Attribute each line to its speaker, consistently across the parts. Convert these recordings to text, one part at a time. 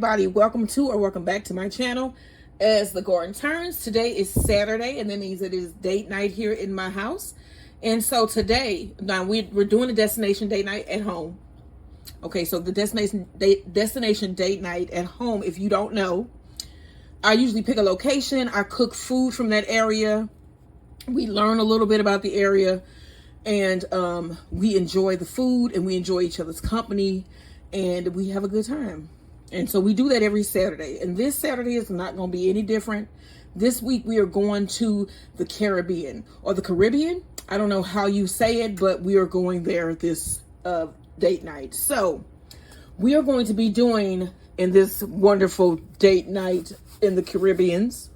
Speaker 1: everybody. Welcome to or welcome back to my channel as the garden turns. Today is Saturday, and that means it is date night here in my house. And so today, now we're doing a destination date night at home. Okay, so the destination date night at home, if you don't know, I usually pick a location. I cook food from that area. We learn a little bit about the area, and we enjoy the food, and we enjoy each other's company, and we have a good time. And so we do that every Saturday. And this Saturday is not going to be any different. This week we are going to the Caribbean or the Caribbean. I don't know how you say it, but we are going there this date night. So we are going to be doing in this wonderful date night in the Caribbeans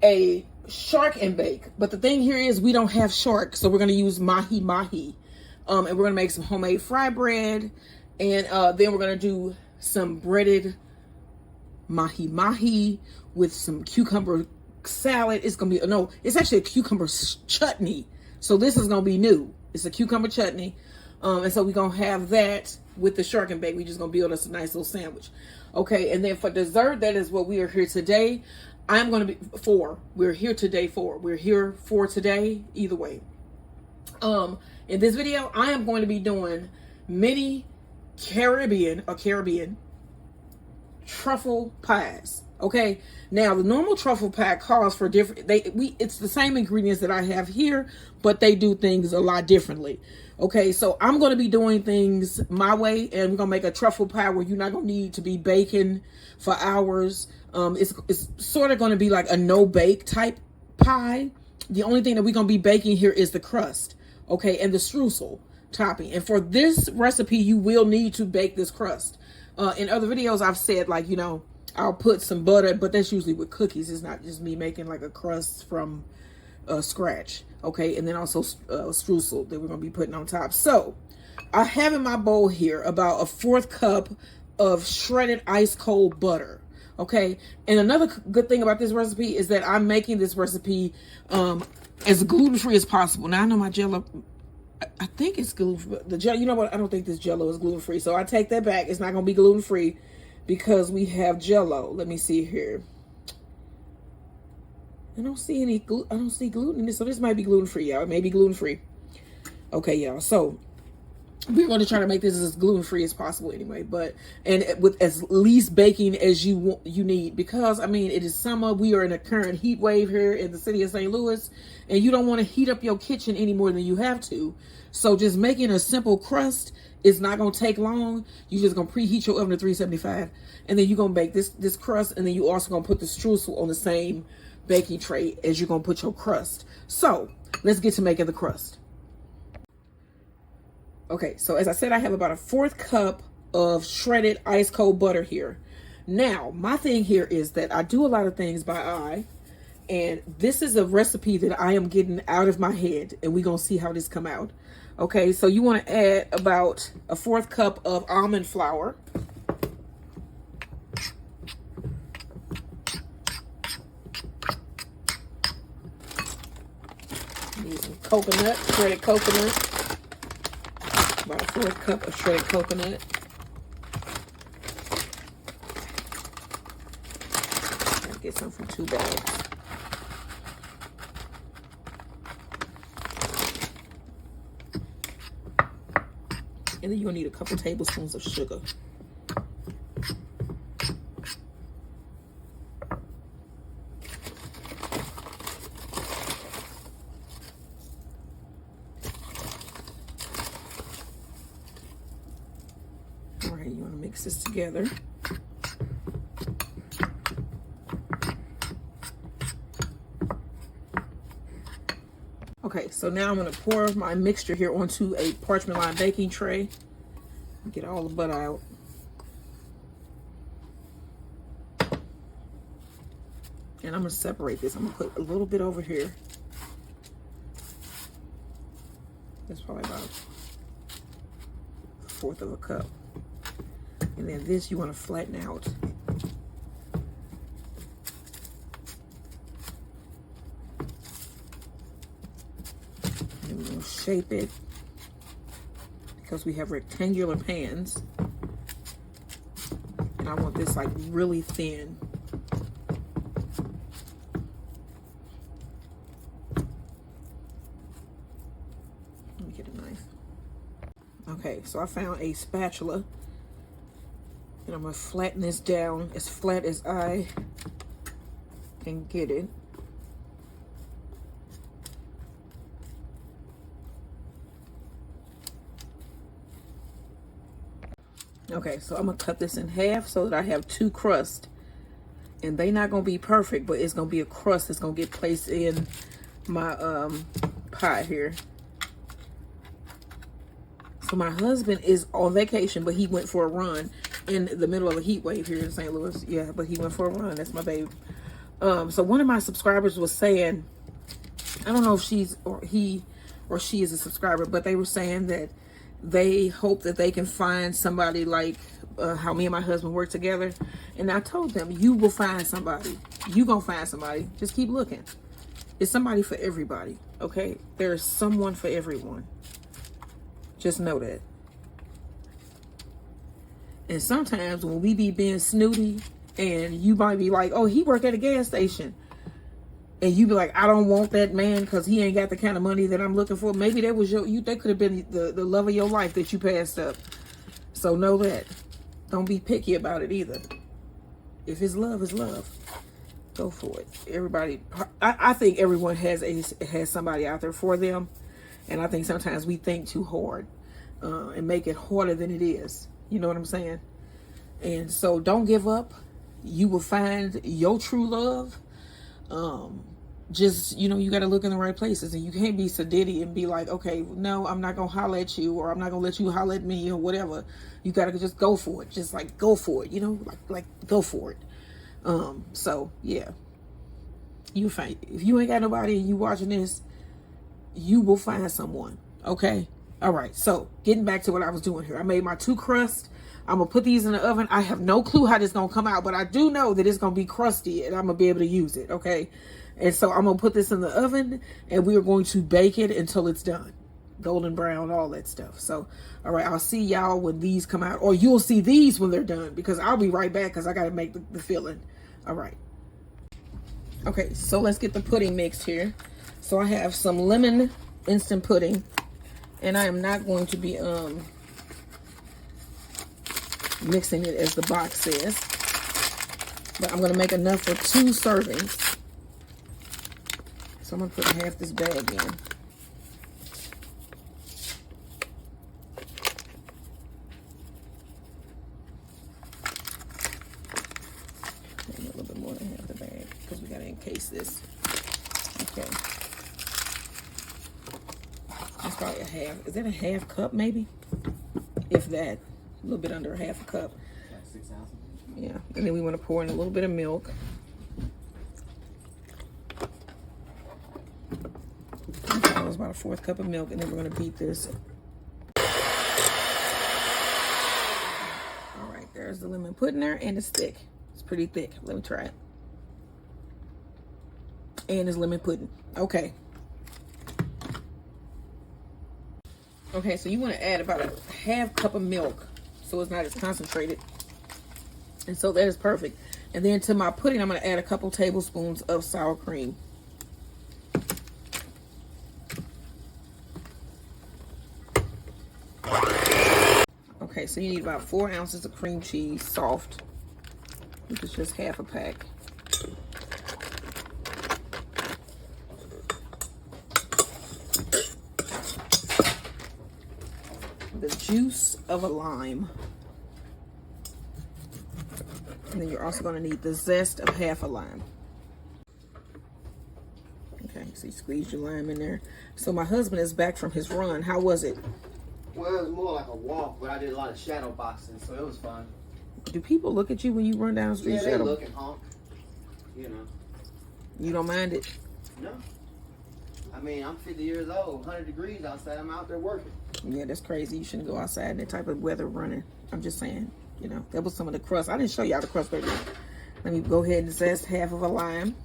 Speaker 1: a shark and bake. But the thing here is we don't have shark, so we're going to use mahi. And we're going to make some homemade fry bread. And then we're going to do some breaded mahi with some cucumber salad. It's going to be, no, it's actually a cucumber chutney. So this is going to be new. It's a cucumber chutney. And so we're going to have that with the shark and bake. We're just going to build us a nice little sandwich. Okay, and then for dessert, that is what we are here today. I'm going to be for. We're here today for. We're here for today, either way. In this video, I am going to be doing mini Caribbean truffle pies. Okay, now the normal truffle pie calls for different. It's the same ingredients that I have here, but they do things a lot differently. Okay, so I'm going to be doing things my way, and we're gonna make a truffle pie where you're not gonna need to be baking for hours. It's sort of going to be like a no bake type pie. The only thing that we're going to be baking here is the crust, okay, and the streusel topping. And for this recipe, you will need to bake this crust. In other videos, I've said, like, you know, I'll put some butter, but that's usually with cookies. It's not just me making like a crust from scratch, okay, and then also streusel that we're going to be putting on top. So I have in my bowl here about a 1/4 cup of shredded ice cold butter. Okay, and another good thing about this recipe is that I'm making this recipe as gluten-free as possible. Now, I know my Jello, I think it's gluten-free. The Jello, you know what? I don't think this Jello is gluten-free, so I take that back. It's not going to be gluten-free because we have Jello. Let me see here. I don't see any I don't see gluten in this, so this might be gluten-free, y'all. It may be gluten-free. Okay, y'all. So we're going to try to make this as gluten-free as possible anyway, and with as least baking as you need, because I mean, it is summer. We are in a current heat wave here in the city of St. Louis, and you don't want to heat up your kitchen any more than you have to. So just making a simple crust is not going to take long. You're just going to preheat your oven to 375, and then you're going to bake this crust, and then you also going to put the streusel on the same baking tray as you're going to put your crust. So let's get to making the crust. Okay, so as I said, I have about a 1/4 cup of shredded ice cold butter here. Now, my thing here is that I do a lot of things by eye, and this is a recipe that I am getting out of my head, and we're going to see how this come out. Okay, so you want to add about a 1/4 cup of almond flour. Need some coconut, shredded coconut. About a 1/4 cup of shredded coconut. I'll get some from 2 bags. And then you'll need a couple tablespoons of sugar. You want to mix this together. Okay, so now I'm going to pour my mixture here onto a parchment lined baking tray. Get all the butter out. And I'm going to separate this. I'm going to put a little bit over here. That's probably about 1/4 of a cup. And then this you want to flatten out. And we're going to shape it because we have rectangular pans. And I want this like really thin. Let me get a knife. Okay, so I found a spatula. And I'm going to flatten this down as flat as I can get it. Okay, so I'm going to cut this in half so that I have two crusts. And they're not going to be perfect, but it's going to be a crust that's going to get placed in my pot here. So my husband is on vacation, but he went for a run in the middle of a heat wave here in St. Louis. Yeah, but he went for a run. That's my babe. So one of my subscribers was saying, I don't know if she's or he or she is a subscriber, but they were saying that they hope that they can find somebody like how me and my husband work together. And I told them, you will find somebody. You gonna find somebody. Just keep looking. It's somebody for everybody. Okay, there's someone for everyone. Just know that. And sometimes when we be being snooty and you might be like, oh, he work at a gas station. And you be like, I don't want that man because he ain't got the kind of money that I'm looking for. Maybe that was that could have been the love of your life that you passed up. So know that. Don't be picky about it either. If it's love, it's love. Go for it. Everybody, I think everyone has somebody out there for them. And I think sometimes we think too hard and make it harder than it is. You know what I'm saying? And so don't give up. You will find your true love. Just, you know, you got to look in the right places. And you can't be sedity and be like, okay, no, I'm not going to holler at you, or I'm not going to let you holler at me, or whatever. You got to just go for it. Just like go for it, you know, like go for it. So yeah, you find, if you ain't got nobody and you watching this, you will find someone. Okay. All right. So getting back to what I was doing here, I made my two crusts. I'm going to put these in the oven. I have no clue how this is going to come out, but I do know that it's going to be crusty and I'm going to be able to use it. Okay. And so I'm going to put this in the oven and we are going to bake it until it's done. Golden brown, all that stuff. So, all right. I'll see y'all when these come out, or you'll see these when they're done, because I'll be right back because I got to make the filling. All right. Okay. So let's get the pudding mixed here. So I have some lemon instant pudding, and I am not going to be mixing it as the box says, but I'm going to make enough for 2 servings. So I'm going to put half this bag in. Maybe a little bit more than half the bag because we got to encase this. Okay. That's probably a half. Is that a half cup maybe? If that. A little bit under a half a cup.
Speaker 2: Like 6 ounces?
Speaker 1: Yeah. And then we want to pour in a little bit of milk. That was about a 4th cup of milk. And then we're going to beat this. All right. There's the lemon pudding there. And it's thick. It's pretty thick. Let me try it. And it's lemon pudding. Okay. Okay, so you want to add about a half cup of milk so it's not as concentrated. And so that is perfect. And then to my pudding, I'm going to add a couple tablespoons of sour cream. Okay, so you need about 4 ounces of cream cheese, soft, which is just half a pack. The juice of a lime. And then you're also going to need the zest of half a lime. Okay, so you squeeze your lime in there. So my husband is back from his run. How was it?
Speaker 2: Well, it was more like a walk, but I did a lot of shadow boxing, so it was fun.
Speaker 1: Do people look at you when you run down the street?
Speaker 2: Yeah, they look and honk. You know.
Speaker 1: You don't mind it?
Speaker 2: No. I mean, I'm 50 years old, 100 degrees outside. I'm out there working.
Speaker 1: Yeah, that's crazy. You shouldn't go outside in that type of weather running. I'm just saying, you know, that was some of the crust. I didn't show y'all the crust, baby. Let me go ahead and zest half of a lime.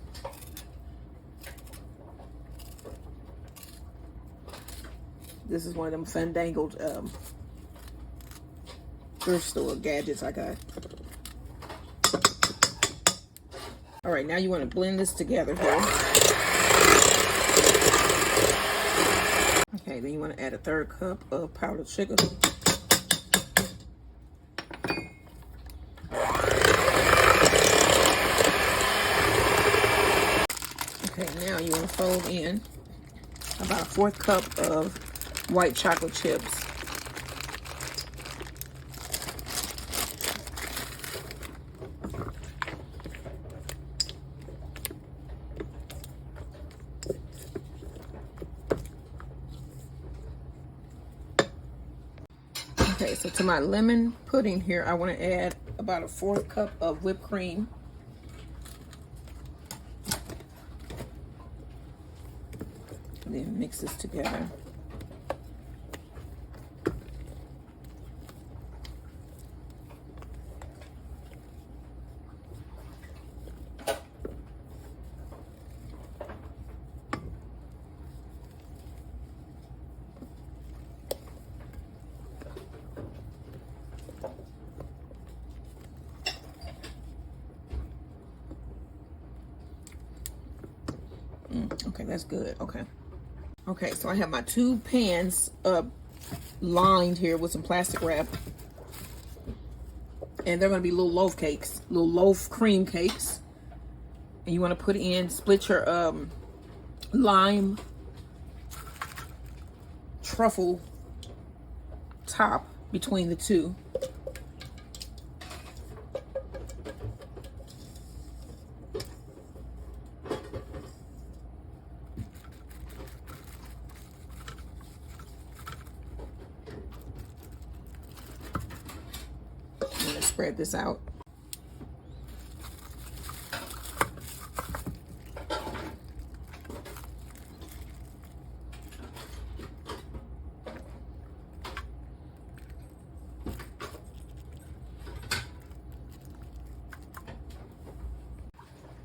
Speaker 1: This is one of them fandangled thrift store gadgets I got. All right, now you want to blend this together here. Okay, then you want to add a 1/3 cup of powdered sugar. Okay, now you want to fold in about a 1/4 cup of white chocolate chips. Okay, so to my lemon pudding here, I want to add about a 1/4 cup of whipped cream. And then mix this together. Okay, that's good. Okay, so I have my 2 pans lined here with some plastic wrap. And they're going to be little loaf cakes, little loaf cream cakes. And you want to put in, split your lime truffle top between the 2. Spread this out.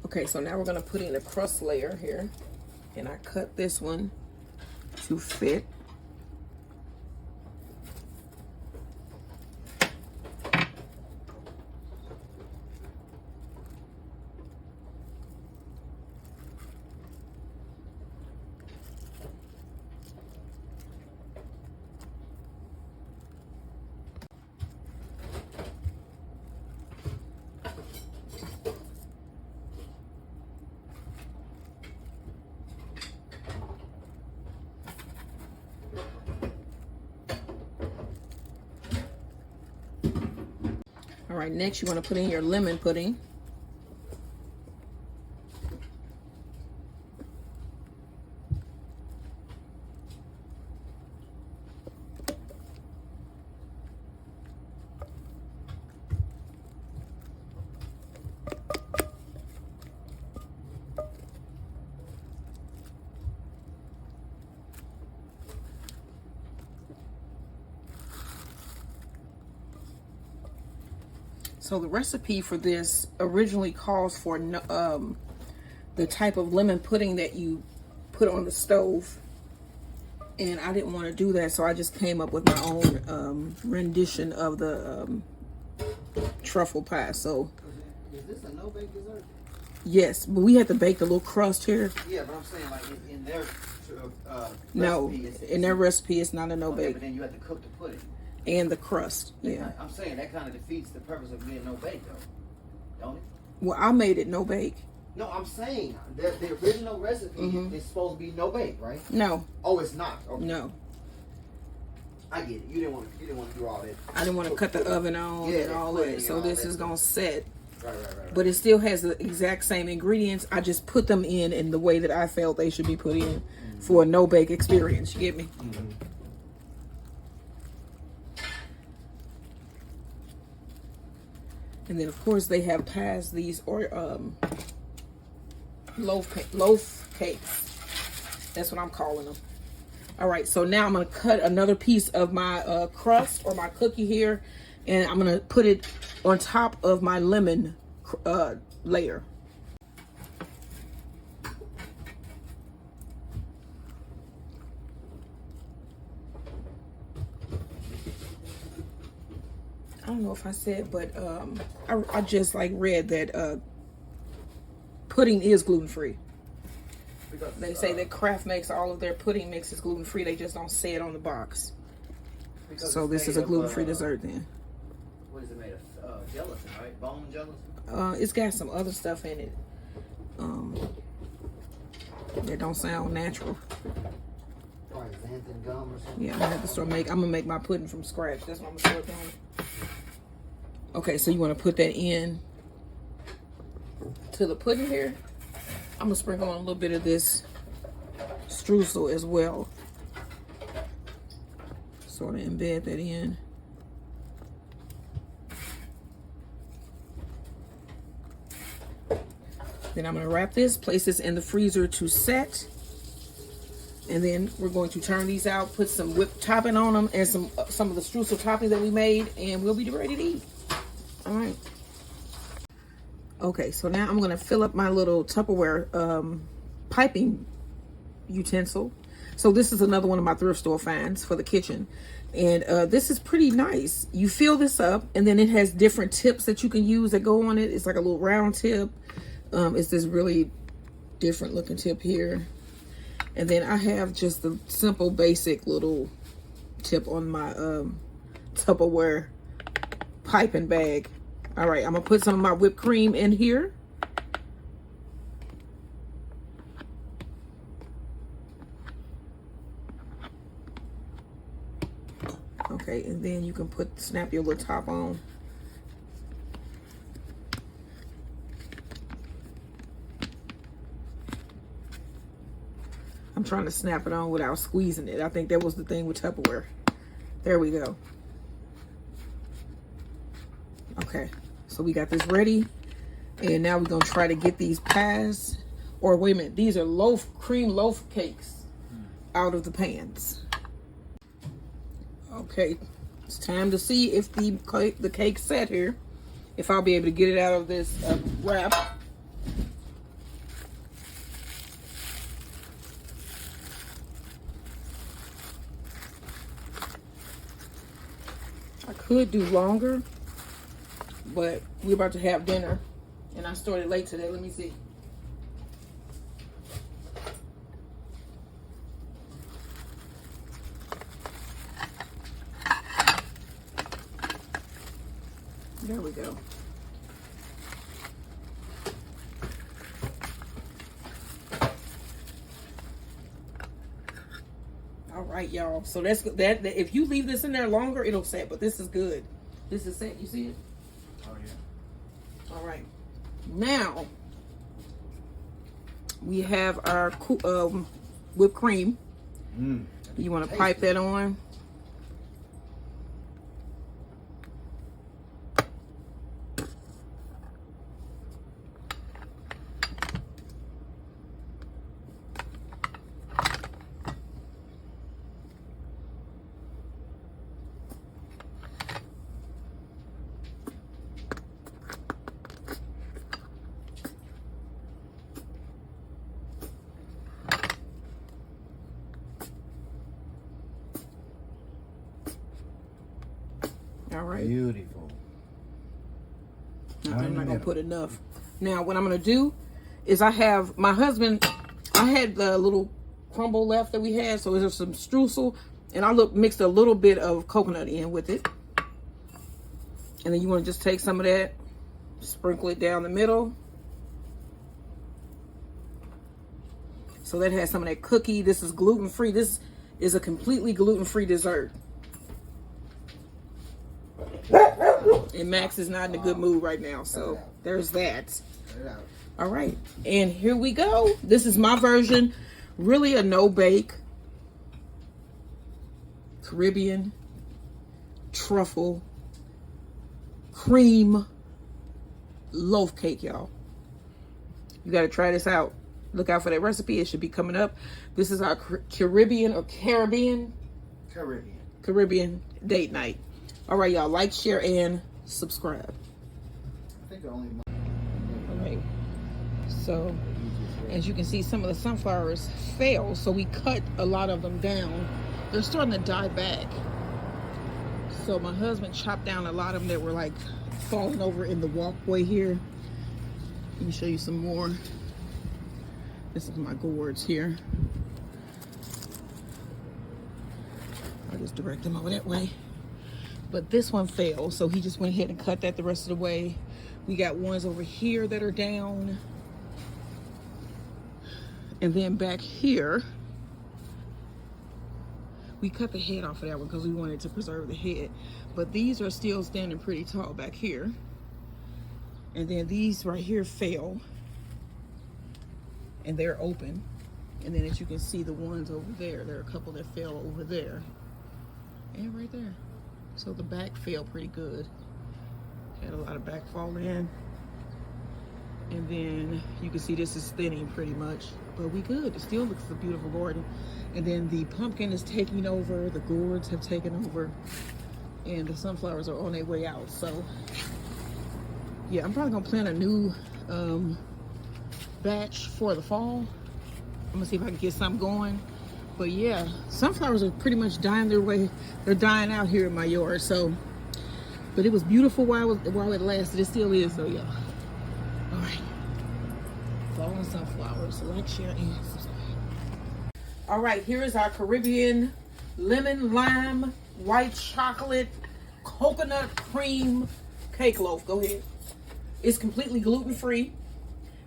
Speaker 1: Okay, so now we're going to put in a crust layer here, and I cut this one to fit. All right, next you want to put in your lemon pudding. So the recipe for this originally calls for the type of lemon pudding that you put on the stove. And I didn't want to do that, so I just came up with my own rendition of the truffle pie. So,
Speaker 2: is this a no-bake dessert?
Speaker 1: Yes, but we had to bake the little crust here.
Speaker 2: Yeah, but I'm saying like in their
Speaker 1: no,
Speaker 2: recipe,
Speaker 1: in their recipe, it's not a
Speaker 2: okay,
Speaker 1: no-bake.
Speaker 2: but then you have to cook the pudding.
Speaker 1: And the crust, yeah.
Speaker 2: I'm saying that kind of defeats the purpose of being no-bake, though, don't it?
Speaker 1: Well, I made it no-bake.
Speaker 2: No, I'm saying the original recipe is supposed to be no-bake, right?
Speaker 1: No.
Speaker 2: Oh, it's not. Okay.
Speaker 1: No.
Speaker 2: I get it. You didn't want to do all that.
Speaker 1: I didn't want to cut the oven on and all that. So this is gonna set.
Speaker 2: Right.
Speaker 1: But it still has the exact same ingredients. I just put them in the way that I felt they should be put in for a no-bake experience. You get me? And then, of course, they have passed these loaf cakes. That's what I'm calling them. All right, so now I'm going to cut another piece of my crust or my cookie here, and I'm going to put it on top of my lemon layer. I don't know if I said, but I just like read that pudding is gluten-free.
Speaker 2: Because,
Speaker 1: They say that Kraft makes all of their pudding mixes gluten-free. They just don't say it on the box. So this is a gluten-free dessert then.
Speaker 2: What is it made of? Gelatin, right? Bone gelatin?
Speaker 1: It's got some other stuff in it. That don't sound natural.
Speaker 2: Or xanthan gum or something?
Speaker 1: Yeah, I'm gonna make my pudding from scratch. That's what I'm gonna start doing. Okay, so you want to put that in to the pudding here. I'm gonna sprinkle on a little bit of this streusel as well. Sort of embed that in. Then I'm gonna wrap this, place this in the freezer to set. And then we're going to turn these out, put some whipped topping on them and some of the streusel topping that we made, and we'll be ready to eat. All right. Okay, so now I'm gonna fill up my little Tupperware piping utensil. So this is another one of my thrift store finds for the kitchen. And this is pretty nice. You fill this up, and then it has different tips that you can use that go on it. It's like a little round tip. It's this really different looking tip here. And then I have just a simple basic little tip on my Tupperware piping bag. All right, I'm gonna put some of my whipped cream in here. Okay, and then you can snap your little top on. I'm trying to snap it on without squeezing it. I think that was the thing with Tupperware. There we go. Okay, so we got this ready. And now we're gonna try to get these pies, or wait a minute, these are cream loaf cakes out of the pans. Okay, it's time to see if the cake's set here. If I'll be able to get it out of this wrap. I could do longer, but we're about to have dinner, and I started late today. Let me see. There we go. All right, y'all. So that's that. If you leave this in there longer, it'll set. But this is good. This is set. You see it?
Speaker 2: Oh yeah.
Speaker 1: All right. Now we have our whipped cream. You want to pipe that on? All right.
Speaker 2: Beautiful.
Speaker 1: I'm not gonna put enough. Now, what I'm gonna do is I had the little crumble left that we had, so there's some streusel, and I mixed a little bit of coconut in with it. And then you want to just take some of that, sprinkle it down the middle. So that has some of that cookie. This is gluten-free. This is a completely gluten-free dessert. And Max is not in a good mood right now, so there's that. All right, and here we go. This is my version, really a no-bake Caribbean truffle cream loaf cake, y'all. You got to try this out. Look out for that recipe. It should be coming up. This is our Caribbean date night. All right, y'all. Like, share, and subscribe.
Speaker 2: I think only.
Speaker 1: All right. So, as you can see, some of the sunflowers failed, so we cut a lot of them down. They're starting to die back. So my husband chopped down a lot of them that were like falling over in the walkway here. Let me show you some more. This is my gourds here. I'll just direct them over that way. But this one failed, so he just went ahead and cut that the rest of the way. We got ones over here that are down. And then back here, we cut the head off of that one because we wanted to preserve the head. But these are still standing pretty tall back here. And then these right here fell. And they're open. And then as you can see, the ones over there, there are a couple that fell over there. And right there. So the back fell pretty good. Had a lot of back fall in. And then you can see this is thinning pretty much. But we good. It still looks a beautiful garden. And then the pumpkin is taking over. The gourds have taken over. And the sunflowers are on their way out. So yeah, I'm probably gonna plant a new batch for the fall. I'm gonna see if I can get something going. But yeah, sunflowers are pretty much dying their way. They're dying out here in my yard. So, but it was beautiful while it lasted. It still is. So yeah. All right. Fall and sunflowers. So like, share, and subscribe. All right. Here is our Caribbean lemon, lime, white chocolate, coconut cream cake loaf. Go ahead. It's completely gluten-free.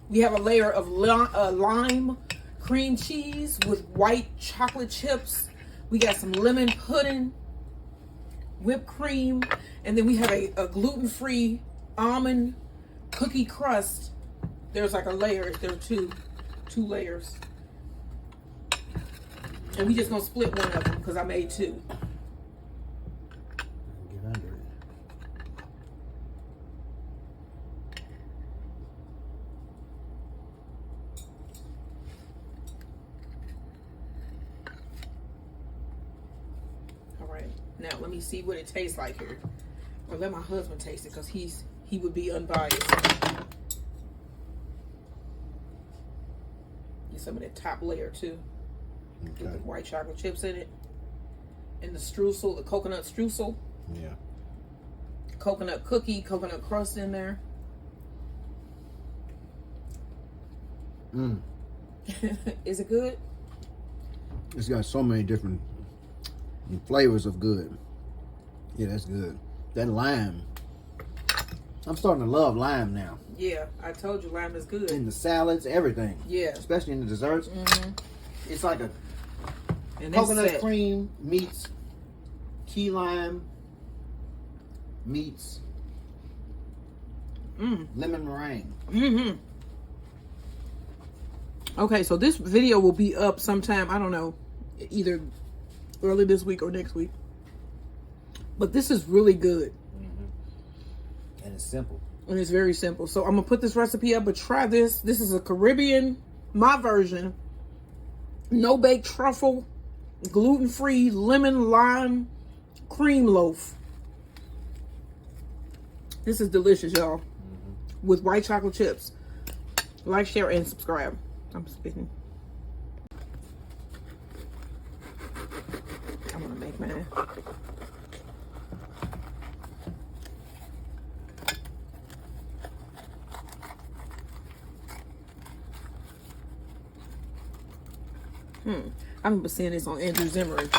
Speaker 1: We have a layer of lime cream cheese with white chocolate chips. We got some lemon pudding, whipped cream, and then we have a gluten-free almond cookie crust. There's like a layer. There are two layers. And we just gonna split one of them because I made two.
Speaker 2: Get under it.
Speaker 1: Now let me see what it tastes like here. Or let my husband taste it because he would be unbiased. Get some of that top layer too.
Speaker 2: Okay.
Speaker 1: With the white chocolate chips in it. And the streusel, the coconut streusel.
Speaker 2: Yeah.
Speaker 1: Coconut cookie, coconut crust in there.
Speaker 2: Mm.
Speaker 1: Is it good?
Speaker 2: It's got so many different flavors of good. Yeah, that's good. That lime. I'm starting to love lime now.
Speaker 1: Yeah, I told you lime is good.
Speaker 2: In the salads, everything.
Speaker 1: Yeah.
Speaker 2: Especially in the desserts.
Speaker 1: Mm-hmm.
Speaker 2: It's like a
Speaker 1: and
Speaker 2: coconut cream meets key lime meets lemon meringue.
Speaker 1: Mm-hmm. Okay, so this video will be up sometime, I don't know, either early this week or next week. But this is really good.
Speaker 2: Mm-hmm. And it's simple.
Speaker 1: And it's very simple. So I'm going to put this recipe up, but try this. This is a Caribbean, my version, no-bake truffle, gluten-free lemon lime cream loaf. This is delicious, y'all. Mm-hmm. With white chocolate chips. Like, share, and subscribe. I'm spitting. I'm gonna make mine. I remember seeing this on Andrew Zimmern.